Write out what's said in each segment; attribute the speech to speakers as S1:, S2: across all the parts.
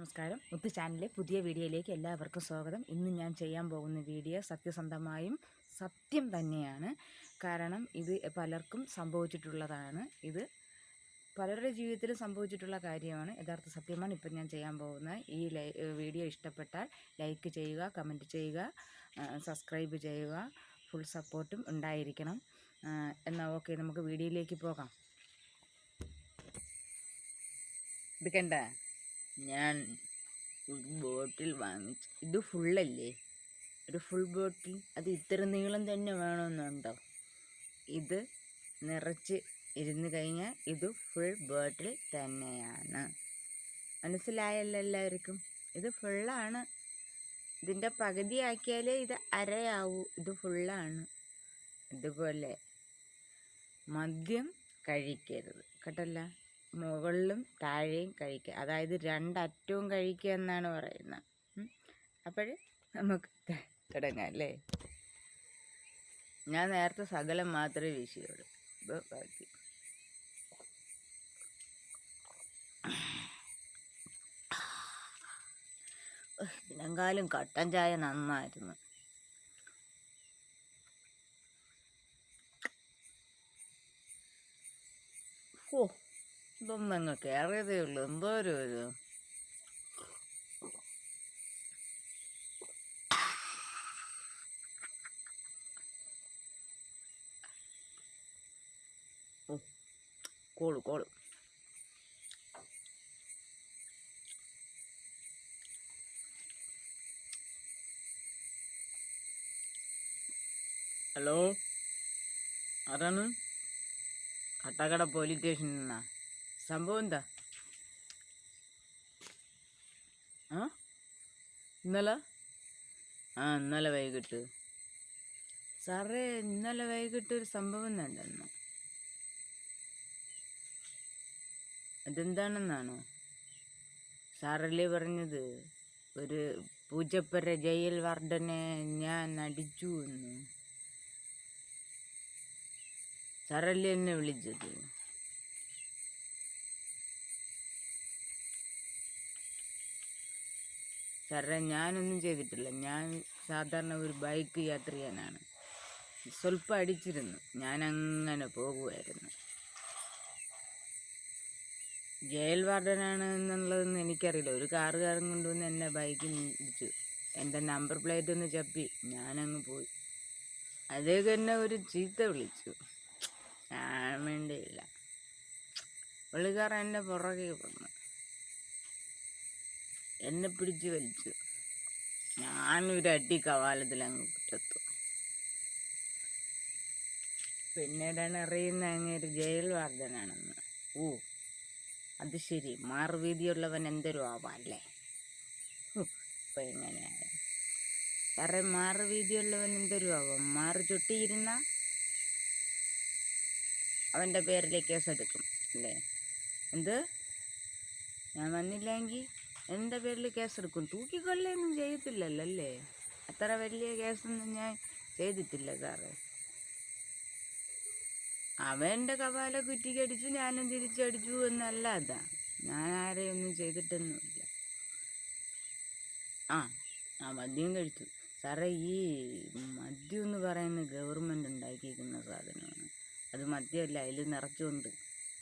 S1: നമസ്കാരം. മുത്ത് ചാനലിലെ പുതിയ വീഡിയോയിലേക്ക് എല്ലാവർക്കും സ്വാഗതം. ഇന്ന് ഞാൻ ചെയ്യാൻ പോകുന്ന വീഡിയോ സത്യസന്ധമായും സത്യം തന്നെയാണ്. കാരണം ഇത് പലർക്കും സംഭവിച്ചിട്ടുള്ളതാണ്. ഇത് പലരുടെ ജീവിതത്തിലും സംഭവിച്ചിട്ടുള്ള കാര്യമാണ്. യഥാർത്ഥ സത്യമാണ് ഇപ്പം ഞാൻ ചെയ്യാൻ പോകുന്നത്. ഈ വീഡിയോ ഇഷ്ടപ്പെട്ടാൽ ലൈക്ക് ചെയ്യുക, കമൻറ്റ് ചെയ്യുക, സബ്സ്ക്രൈബ് ചെയ്യുക. ഫുൾ സപ്പോർട്ടും ഉണ്ടായിരിക്കണം. എന്നാൽ ഓക്കെ, നമുക്ക് വീഡിയോയിലേക്ക് പോകാം. ഇത് കണ്ട, ഞാൻ ബോട്ടിൽ വാങ്ങിച്ചു. ഇത് ഫുള്ളല്ലേ, ഒരു ഫുൾ ബോട്ടിൽ. അത് ഇത്ര നീളം തന്നെ വേണമെന്നുണ്ടോ? ഇത് നിറച്ച് ഇരുന്ന് കഴിഞ്ഞാൽ ഇത് ഫുൾ ബോട്ടിൽ തന്നെയാണ്. മനസ്സിലായല്ലോ എല്ലാവർക്കും? ഇത് ഫുള്ളാണ്. ഇതിൻ്റെ പകുതി ആക്കിയാലേ ഇത് അരയാവൂ. ഇത് ഫുള്ളാണ്. ഇതുപോലെ മദ്യം കഴിക്കരുത് കേട്ടല്ല. മുകളിലും താഴെയും കഴിക്കുക, അതായത് രണ്ടറ്റവും കഴിക്കുക എന്നാണ് പറയുന്നത്. അപ്പോൾ നമുക്ക് തുടങ്ങാം അല്ലേ. ഞാൻ നേരത്തെ സകലം മാത്രമേ വീശിയുള്ളൂ. ഇപ്പോൾ ബാക്കി ഇതിനെങ്കാലും കട്ടൻ ചായ നന്നായിരുന്നു. ഓ, ഇതൊന്നും അങ്ങ് കയറിയതേ ഉള്ളൂ. എന്തോ ഒരു കോള് ഹലോ, ആരാണ്? കട്ടക്കട പോലീസ് സ്റ്റേഷനിൽ നിന്നാ? സംഭവം എന്താ? ഇന്നലെ വൈകിട്ട് സാറേ, ഇന്നലെ വൈകിട്ട് ഒരു സംഭവം നടന്നു. അതെന്താണെന്നാണോ സാറല്ലേ പറഞ്ഞത്? ഒരു പൂജപ്പുര ജയിൽ വാർഡനെ ഞാൻ അടിച്ചു എന്ന് സാറല്ലേ എന്നെ വിളിച്ചത്? സാറേ, ഞാനൊന്നും ചെയ്തിട്ടില്ല. ഞാൻ സാധാരണ ഒരു ബൈക്ക് യാത്രികനാണ്. സ്വല്പം അടിച്ചിരുന്നു. ഞാനങ്ങനെ പോകുമായിരുന്നു. ജയിൽ വാർഡനാണ് എന്നുള്ളതൊന്നും എനിക്കറിയില്ല. ഒരു കാറുകാരൻ കൊണ്ടുവന്ന് എന്നെ ബൈക്കിൽ ഇടിച്ചു. എൻ്റെ നമ്പർ പ്ലേറ്റ് ഒന്ന് ചപ്പി. ഞാനങ്ങ് പോയി. അതേക്ക് എന്നെ ഒരു ചീത്ത വിളിച്ചു. ഞാൻ വേണ്ടിയില്ല. പുള്ളിക്കാരൻ എന്നെ പുറകെ വന്നു, എന്നെ പിടിച്ച് വലിച്ചു. ഞാനൊരു അടി കവാലത്തിൽ അങ്ങ് കുറ്റത്തു. പിന്നീടാണ് അറിയുന്ന അങ്ങേര് ജയിൽ വാർഡനാണെന്ന്. ഓ, അത് ശരി. മാറുവീതിയുള്ളവൻ എന്തൊരു ആവാല്ലേ. ഇപ്പം എങ്ങനെയാണ് സാറേ? മാറുവീതിയുള്ളവൻ എന്തൊരു ആവാം? മാറു ചുട്ടിയിരുന്ന അവൻ്റെ പേരിൽ കേസെടുക്കും അല്ലേ? എന്ത്? ഞാൻ വന്നില്ലെങ്കിൽ എൻ്റെ പേരിൽ കേസെടുക്കും. തൂക്കിക്കൊല്ലൊന്നും ചെയ്യത്തില്ലല്ലോ അല്ലേ? അത്ര വലിയ കേസൊന്നും ഞാൻ ചെയ്തിട്ടില്ല സാറേ. അവൻ്റെ കപാല കുറ്റിക്കടിച്ചു, ഞാനും തിരിച്ചടിച്ചു എന്നല്ലാതാ. ഞാൻ ആരെയൊന്നും ചെയ്തിട്ടൊന്നുമില്ല. ഞാൻ മദ്യം കഴിച്ചു സാറേ. ഈ മദ്യം എന്ന് പറയുന്നത് ഗവൺമെൻറ് ഉണ്ടാക്കിയിരിക്കുന്ന സാധനമാണ്. അത് മദ്യമല്ല, അതിൽ നിറച്ചുണ്ട്.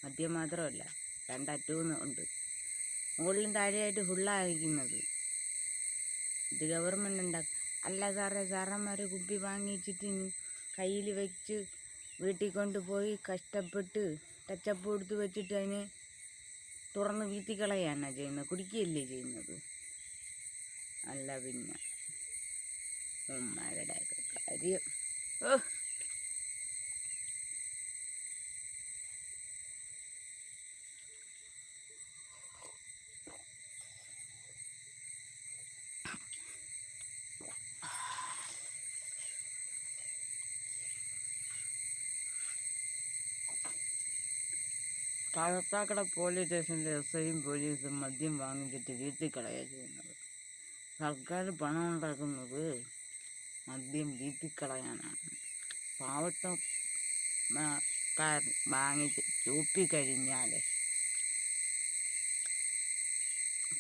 S1: മദ്യം മാത്രമല്ല, രണ്ടറ്റവും ഉണ്ട്. മുകളിലും താഴെയായിട്ട് ഫുള്ളായിരിക്കുന്നത് ഇത് ഗവൺമെൻറ് ഉണ്ടാക്കും. അല്ല സാറേ, സാറന്മാർ കുപ്പി വാങ്ങിച്ചിട്ട് കയ്യിൽ വെച്ച് വീട്ടിൽ കൊണ്ടുപോയി കഷ്ടപ്പെട്ട് ടച്ചപ്പ് കൊടുത്ത് വെച്ചിട്ട് അതിനെ തുറന്ന് വീത്തിക്കളയാണ് ചെയ്യുന്നത്. കുടിക്കുകയല്ലേ ചെയ്യുന്നത്? അല്ല പിന്നെ ഉമ്മയുടെ കാര്യം. കാക്കട പോലീസ് സ്റ്റേഷനിലെ എസ്ഐയും പോലീസും മദ്യം വാങ്ങിച്ചിട്ട് വീത്തിക്കളയാണ് ചെയ്യുന്നത്. സർക്കാർ പണം ഉണ്ടാക്കുന്നത് മദ്യം വീത്തിക്കളയാനാണ്. പാവട്ടക്കാർ വാങ്ങിച്ച് ചൂപ്പിക്കഴിഞ്ഞാൽ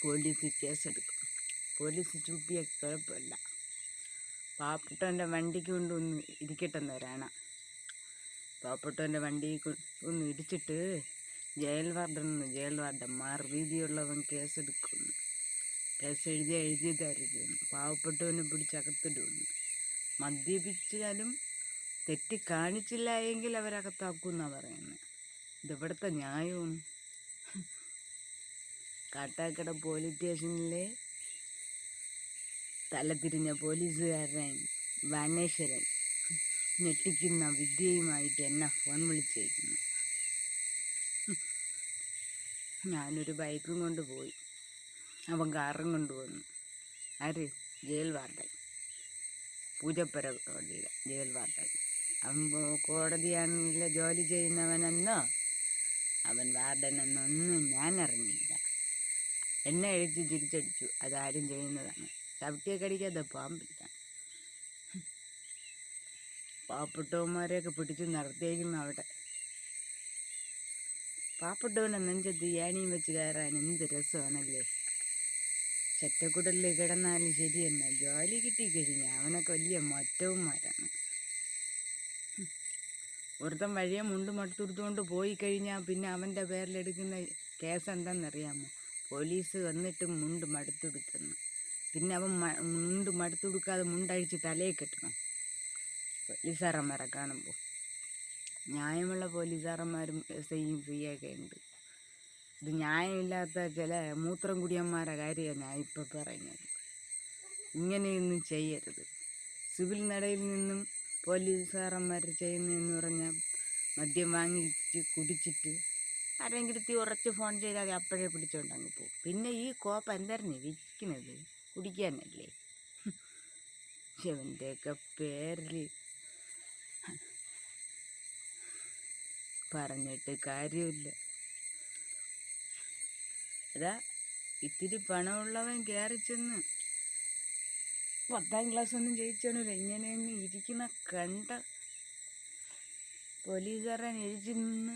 S1: പോലീസ് കേസെടുക്കും. പോലീസ് ചൂപ്പിയ കുഴപ്പമില്ല. പാവപ്പെട്ടവൻ്റെ വണ്ടിക്ക് കൊണ്ടൊന്ന് ഇരിക്കട്ടെന്നവരാണ്. പാവപ്പെട്ടവൻ്റെ വണ്ടി ഒന്ന് ഇടിച്ചിട്ട് ജയിൽ വാർഡന്മാർ വീതിയുള്ളവൻ കേസെടുക്കുന്നു. കേസ് എഴുതിയതായിരിക്കും. പാവപ്പെട്ടവനെ പിടിച്ചകത്തിടുന്നു. മദ്യപിച്ചാലും തെറ്റ് കാണിച്ചില്ല എങ്കിൽ അവരകത്താക്കുമെന്നാണ് പറയുന്നത്. ഇതെവിടുത്തെ ന്യായവും? കാട്ടാക്കട പോലീസ് സ്റ്റേഷനിലെ തലതിരിഞ്ഞ പോലീസുകാരൻ വാണേശ്വരൻ ഞെട്ടിക്കുന്ന വിദ്യയുമായിട്ട് എന്നെ ഫോൺ വിളിച്ചേക്കുന്നു. ഞാനൊരു ബൈക്കും കൊണ്ട് പോയി, അവൻ കാറും കൊണ്ടുവന്നു. ആര്? ജയിൽ വാർഡൻ, പൂജപ്പുര കോടതിയിലെ ജയിൽ വാർഡൻ. അവൻ കോടതിയാണെങ്കിലെ ജോലി ചെയ്യുന്നവനെന്നോ അവൻ വാർഡനെന്നൊന്നും ഞാൻ അറിഞ്ഞില്ല. എന്നെ എഴുതി തിരിച്ചടിച്ചു. അതാരും ചെയ്യുന്നതാണ്. ചവിട്ടിയെ കടിക്കാതെ പാമ്പില്ല. പാവപ്പെട്ടവന്മാരെയൊക്കെ പിടിച്ച് നിർത്തിയേക്കുന്ന അവിടെ. പാവപ്പെട്ടവനെ നെഞ്ചത്ത് ഏണിയും വെച്ച് കയറാൻ എന്ത് രസമാണല്ലേ. ചെറ്റക്കുടലിൽ കിടന്നാലും ശരി തന്നെ, ജോലി കിട്ടിക്കഴിഞ്ഞാൽ അവനൊക്കെ വലിയ മറ്റവന്മാരാണ്. ഒരുത്തൻ വഴിയെ മുണ്ട് മടുത്തുകൊടുത്തുകൊണ്ട് പോയി കഴിഞ്ഞാൽ പിന്നെ അവൻ്റെ പേരിലെടുക്കുന്ന കേസ് എന്താണെന്നറിയാമോ? പോലീസ് വന്നിട്ട് മുണ്ട് മടുത്തെടുക്കുന്നു. പിന്നെ അവൻ മുണ്ട് മടുത്തെടുക്കാതെ മുണ്ടഴിച്ച് തലയിൽ കെട്ടണം. പോലീസുകാരന്മാരെ കാണുമ്പോൾ ന്യായമുള്ള പോലീസുകാരന്മാരും എസ്ഐയും ഫ്രീയൊക്കെ ഉണ്ട്. ഇത് ന്യായമില്ലാത്ത ചില മൂത്രം കുടിയന്മാരുടെ കാര്യമാണ് ഞാൻ ഇപ്പോൾ പറയുന്നത്. ഇങ്ങനെയൊന്നും ചെയ്യരുത്. സിവിൽ നടയിൽ നിന്നും പോലീസുകാരന്മാർ ചെയ്യുന്നതെന്ന് പറഞ്ഞാൽ മദ്യം വാങ്ങിച്ച് കുടിച്ചിട്ട് ആരെങ്കിലും ഉറച്ച് ഫോൺ ചെയ്താൽ അത് അപ്പോഴേ പിടിച്ചോണ്ടങ്ങ് പോകും. പിന്നെ ഈ കോപ്പ എന്തായിരുന്നു വിൽക്കുന്നത്? കുടിക്കാനല്ലേ? ഇവൻ്റെയൊക്കെ പേരിൽ പറഞ്ഞിട്ട് കാര്യമില്ല. അതാ ഇത്തിരി പണമുള്ളവൻ കയറി ചെന്ന് 10ാം ക്ലാസ് ഒന്നും ജയിച്ചവനില്ല. ഇങ്ങനെയൊന്നും ഇരിക്കുന്ന കണ്ട പോലീസുകാരൻ എഴുതി നിന്ന്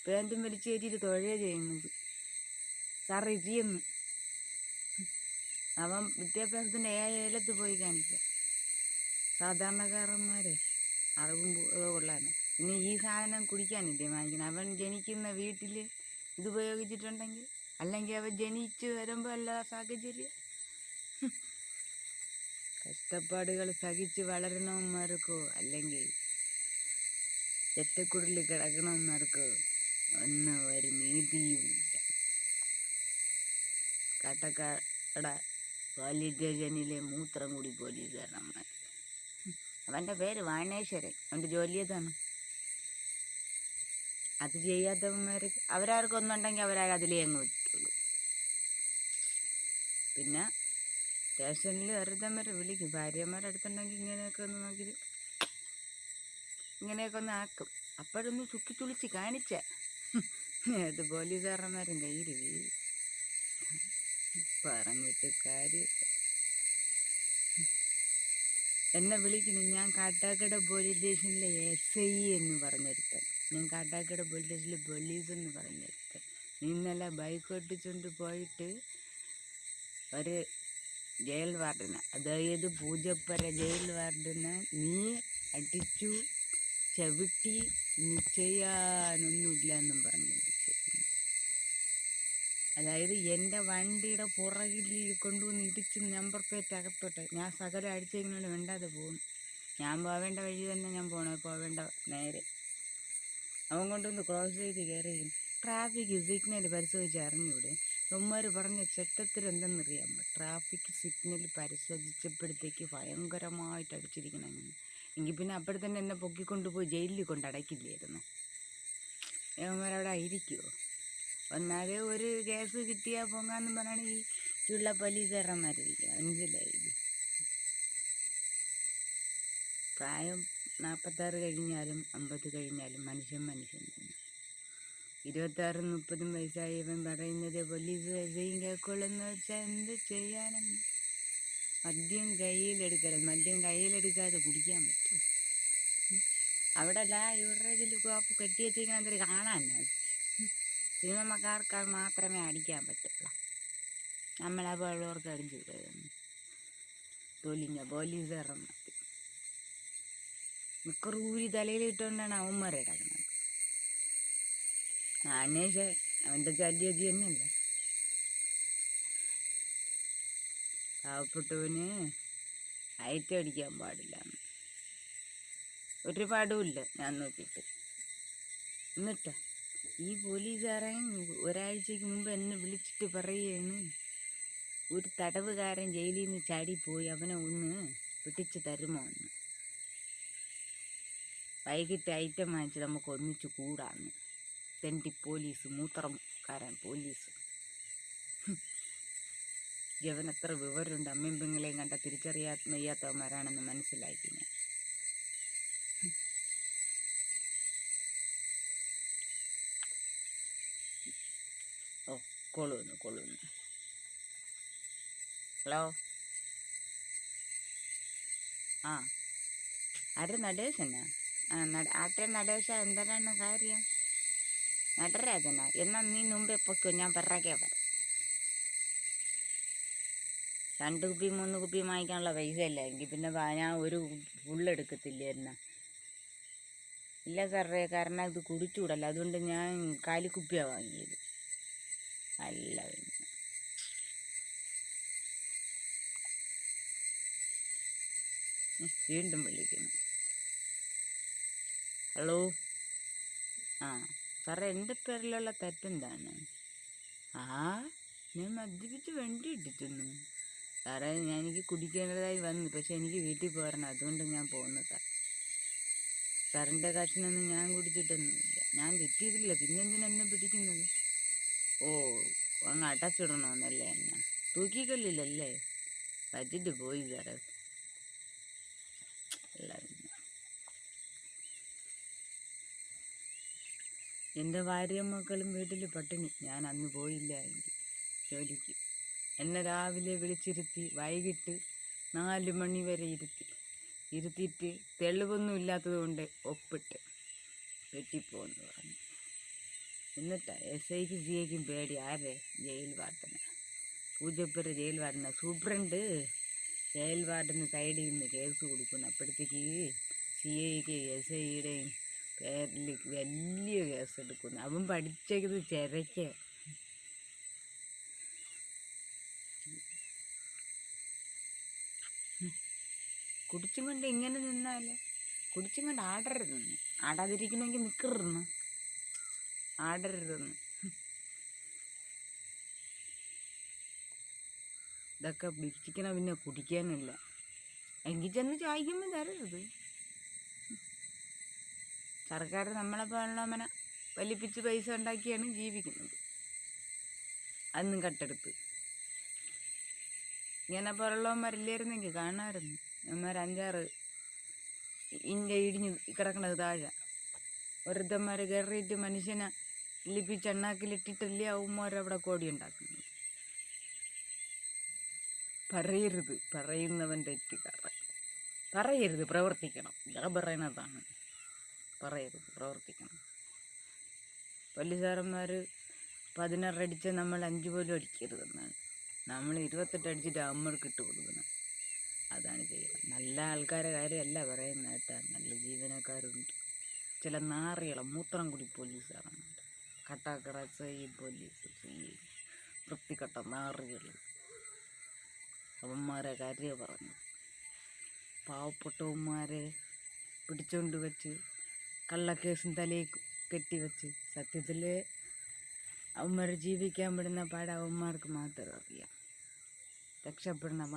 S1: പാൻറ്റും വലിച്ചു കയറ്റിയിട്ട് തൊഴയ ചെയ്യുന്നത്. സാർ ഇരിയെന്ന്. അവൻ വിദ്യാഭ്യാസത്തിൻ്റെ ഏലത്ത് പോയി കാണിക്കുക. സാധാരണക്കാരന്മാരെ അറിവും കൊള്ളാൻ. പിന്നെ ഈ സാധനം കുടിക്കാനില്ലേ വാങ്ങിക്കണം? അവൻ ജനിക്കുന്ന വീട്ടിൽ ഇത് ഉപയോഗിച്ചിട്ടുണ്ടെങ്കിൽ, അല്ലെങ്കിൽ അവൻ ജനിച്ച് വരുമ്പോൾ എല്ലാ സാഹചര്യം കഷ്ടപ്പാടുകൾ സഹിച്ച് വളരണവന്മാർക്കോ അല്ലെങ്കിൽ ചെറ്റക്കുടലിൽ കിടക്കണവന്മാർക്കോ ഒന്നും ഒരു നീതിയുമില്ല. കാട്ടക്കാട പോലീസ് സ്റ്റേഷനിലെ മൂത്രം കൂടി പോലീസുകാരന്മാർ. അവൻ്റെ പേര് വാണേശ്വരൻ. അവൻ്റെ ജോലി ഏതാണ്? അത് ചെയ്യാത്തവന്മാർ അവരാർക്കൊന്നുണ്ടെങ്കിൽ അവരതിലേ അങ്ങ് വെച്ചിട്ടുള്ളൂ. പിന്നെ സ്റ്റേഷനിൽ ഒരുത്തന്മാരെ വിളിക്കും. ഭാര്യമാരുടെ അടുത്തുണ്ടെങ്കിൽ ഇങ്ങനെയൊക്കെ ഒന്ന് നോക്കി ഇങ്ങനെയൊക്കെ ഒന്ന് ആക്കും. അപ്പോഴൊന്ന് ചുക്കി തുളിച്ച് കാണിച്ച അത് പോലീസുകാരന്മാരും കയ്യിൽ വീഴും. പറഞ്ഞിട്ട് കാര്യമില്ല. എന്നെ വിളിക്കുന്നു. ഞാൻ കാട്ടാക്കട പോലീസ് സ്റ്റേഷനിലെ SI എന്ന് പറഞ്ഞെടുത്തൻ. ഞാൻ കാട്ടാക്കട പോലീസ് സ്റ്റേഷനിലെ പോലീസ് എന്ന് പറഞ്ഞെടുത്തൻ. ഇന്നലെ ബൈക്ക് ഓട്ടിച്ചുകൊണ്ട് പോയിട്ട് ഒരു ജയിൽ വാർഡന്, അതായത് പൂജപ്പുര ജയിൽ വാർഡന് നീ അടിച്ചു ചവിട്ടി ചെയ്യാനൊന്നുമില്ല എന്നും പറഞ്ഞു വിളിച്ചിരുന്നു. അതായത് എൻ്റെ വണ്ടിയുടെ പുറകിൽ കൊണ്ടുവന്ന് ഇടിച്ച് നമ്പർ പ്ലേറ്റ് അകത്തോട്ടെ. ഞാൻ സകലം അടിച്ചെങ്കിലും വേണ്ടാതെ പോകും. ഞാൻ പോവേണ്ട വഴി തന്നെ ഞാൻ പോവേണ്ട നേരെ. അവൻ കൊണ്ടുവന്ന് ക്രോസ് ചെയ്ത് കയറിയും ട്രാഫിക് സിഗ്നൽ പരിശോധിച്ച് അറിഞ്ഞൂടെ? ഉമ്മാർ പറഞ്ഞ ചെറ്റത്തിൽ എന്തെന്നറിയാമോ? ട്രാഫിക് സിഗ്നൽ പരിശോധിച്ചപ്പോഴത്തേക്ക് ഭയങ്കരമായിട്ട് അടിച്ചിരിക്കണം. എങ്കിൽ പിന്നെ അപ്പോഴെ തന്നെ എന്നെ പൊക്കിക്കൊണ്ടുപോയി ജയിലിൽ കൊണ്ടടക്കില്ലായിരുന്നു. അവന്മാരവിടെ ഇരിക്കുമോ? ഒന്നാതെ ഒരു കേസ് കിട്ടിയാൽ പോകാമെന്ന് പറഞ്ഞാണ് ഈ ചുള്ള പോലീസുകാരന്മാരിരിക്കുക. മനസ്സിലായില്ലേ? പ്രായം 46 കഴിഞ്ഞാലും 50 കഴിഞ്ഞാലും മനുഷ്യൻ തന്നെ. 26 30 വയസ്സായവൻ പറയുന്നത് പോലീസ് വയസ്സേയും കേൾക്കുള്ളെന്ന് വെച്ചാൽ എന്ത് ചെയ്യാനെന്ന്. മദ്യം കയ്യിലെടുക്കാതെ കുടിക്കാൻ പറ്റുമോ? അവിടെ യൂറേജിൽ കോപ്പ് കെട്ടി വെച്ചിരിക്കണ കാണാൻ സിനിമക്കാർക്ക് മാത്രമേ അടിക്കാൻ പറ്റുള്ളൂ. നമ്മളെ പോലുള്ളവർക്ക് അടിച്ചു വിടുന്നു തൊലിഞ്ഞ പോലീസുകാരൻ മിക്കറൂരി തലയിലിട്ടുകൊണ്ടാണ് അവന്മാരെ കിടക്കുന്നത്. അന്വേഷ അവൻ്റെ ചല്ലിയതി തന്നെയല്ല. പാവപ്പെട്ടവന് ഐറ്റം അടിക്കാൻ പാടില്ല, ഒരു പാടുമില്ല ഞാൻ നോക്കിയിട്ട്. എന്നിട്ടാ ഈ പോലീസുകാരൻ ഒരാഴ്ചക്ക് മുമ്പ് എന്നെ വിളിച്ചിട്ട് പറയുകയാണ്, ഒരു തടവുകാരൻ ജയിലിൽ നിന്ന് ചാടിപ്പോയി, അവനെ ഒന്ന് പിടിച്ച് തരുമോ എന്ന്. വൈകിട്ട് ഐറ്റം വാങ്ങിച്ച് നമുക്ക് ഒന്നിച്ച് കൂടാന്ന്. തെണ്ടി പോലീസ്, മൂത്രംകാരൻ പോലീസ്. ജവൻ എത്ര വിവരമുണ്ട്, അമ്മയും പെങ്ങളെയും കണ്ട വയ്യാത്തവന്മാരാണെന്ന് മനസ്സിലാക്കി ഞാൻ. ഓ കൊള്ളുന്നു. ഹലോ, ആ ആര്? നടേശനാ? ആട്ടെ നടേശ, എന്താണ് കാര്യം? നടരാജനാ? എന്നാൽ നീ മുമ്പേ പൊക്കോ, ഞാൻ പിറകെ വരാം. 2 കുപ്പി 3 കുപ്പി വാങ്ങിക്കാനുള്ള പൈസ ഇല്ല എങ്കിൽ പിന്നെ ഞാൻ ഒരു ഫുള്ളെടുക്കത്തില്ലായിരുന്ന. ഇല്ല സാറേ, കാരണം ഇത് കുടിച്ചുകൂടല്ല, അതുകൊണ്ട് ഞാൻ കാലിക്കുപ്പിയാണ് വാങ്ങിയത്. അല്ല പിന്നെ വീണ്ടും വിളിക്കുന്നു. ഹലോ, ആ സാറേ, എൻ്റെ പേരിലുള്ള തെറ്റെന്താണ്? ഞാൻ മദ്യപിച്ച് വണ്ടി ഇട്ടിട്ടുന്നു സാറേ. എനിക്ക് കുടിക്കേണ്ടതായി വന്നു, പക്ഷെ എനിക്ക് വീട്ടിൽ പോരണം, അതുകൊണ്ട് ഞാൻ പോകുന്നതാണ്. സാറിൻ്റെ കാശിനൊന്നും ഞാൻ കുടിച്ചിട്ടൊന്നുമില്ല, ഞാൻ തെറ്റിയതില്ല, പിന്നെന്തിനാ എന്നെ പിടിക്കുന്നത്? ഓ, അങ്ങ് അടച്ചിടണമെന്നല്ലേ എന്നെ? തൂക്കിക്കൊല്ലില്ലല്ലേ? വച്ചിട്ട് പോയി സാറേ. അല്ല, എൻ്റെ ഭാര്യയും മക്കളും വീട്ടിൽ പട്ടിണി. ഞാൻ അന്ന് പോയില്ല എങ്കിൽ ജോലിക്ക്. എന്നെ രാവിലെ വിളിച്ചിരുത്തി വൈകിട്ട് 4 മണി വരെ ഇരുത്തിയിട്ട് തെളിവൊന്നും ഇല്ലാത്തത് കൊണ്ട് ഒപ്പിട്ട് വെട്ടിപ്പോന്ന് പറഞ്ഞു. എന്നിട്ടാ SIക്കും CIക്കും പേടി. ആരെ? ജയിൽ വാർഡന്. പൂജപ്പുര ജയിൽ വാർഡന. സൂപ്രണ്ട് ജയിൽ വാർഡന് സൈഡിൽ നിന്ന് കേസ് കൊടുക്കുന്നു. അപ്പോഴത്തേക്ക് CIക്ക് SIയുടെയും പേരിൽ വലിയ കേസ് എടുക്കുന്നു. അവൻ പഠിച്ചത് ചിരയ്ക്ക. കുടിച്ചും കൊണ്ട് ഇങ്ങനെ നിന്നാലേ, കുടിച്ചും കൊണ്ട് ആടരുതെന്ന്. ആടാതിരിക്കണമെങ്കിൽ നിൽക്കരുന്ന്, ആടരുതെന്ന്. ഇതൊക്കെ വിരിച്ചിക്കണ പിന്നെ കുടിക്കാനില്ല എങ്കിൽ ചെന്ന് ചായ്ക്കുമ്പോൾ തരരുത്. സർക്കാർ നമ്മളെ പോലുള്ളവനെ വലിപ്പിച്ച് പൈസ ഉണ്ടാക്കിയാണ് ജീവിക്കുന്നത്. അന്നും കട്ടെടുത്ത് ഇങ്ങനെ പോലുള്ളവന്മാരില്ലായിരുന്നെങ്കിൽ കാണാമായിരുന്നു. അവന്മാർ 5-6 ഇടിഞ്ഞ് കിടക്കണത് താഴെ. ഒരുത്തന്മാർ കയറിയിട്ട് മനുഷ്യനെ ലിപ്പിച്ച് എണ്ണാക്കിലിട്ടിട്ടല്ലേ അവന്മാരവിടെ കോടി ഉണ്ടാക്കുന്നത്. പറയരുത്, പറയുന്നവൻ തെറ്റുകാരൻ. പറയരുത്, പ്രവർത്തിക്കണം. ഞാൻ പറയണതാണ്, പറയരുത്, പ്രവർത്തിക്കണം. പോലീസുകാരന്മാർ 16 അടിച്ച് നമ്മൾ 5 പോലും അടിക്കരുതെന്നാണ്. നമ്മൾ 28 അടിച്ചിട്ട് അമ്മർക്ക് ഇട്ട് കൊടുക്കണം. അതാണ് ചെയ്യുന്നത്. നല്ല ആൾക്കാരെ കാര്യമല്ല പറയുന്നത് കേട്ടാ. നല്ല ജീവനക്കാരുണ്ട്. ചില നാറികളെ മൂത്രം കൂടി പോലീസുകാരുണ്ട്. കട്ടാക്കട പോലീസ് വൃത്തികെട്ട നാറികൾ. അവന്മാരെ കാര്യം പറഞ്ഞു. പാവപ്പെട്ടവന്മാരെ പിടിച്ചുകൊണ്ട് വെച്ച് കള്ളക്കേസും തലയിൽ കെട്ടിവെച്ച്. സത്യത്തിൽ അവന്മാർ ജീവിക്കാൻ പെടുന്ന പാട് അവന്മാർക്ക് മാത്രം അറിയാം. രക്ഷപ്പെടണം.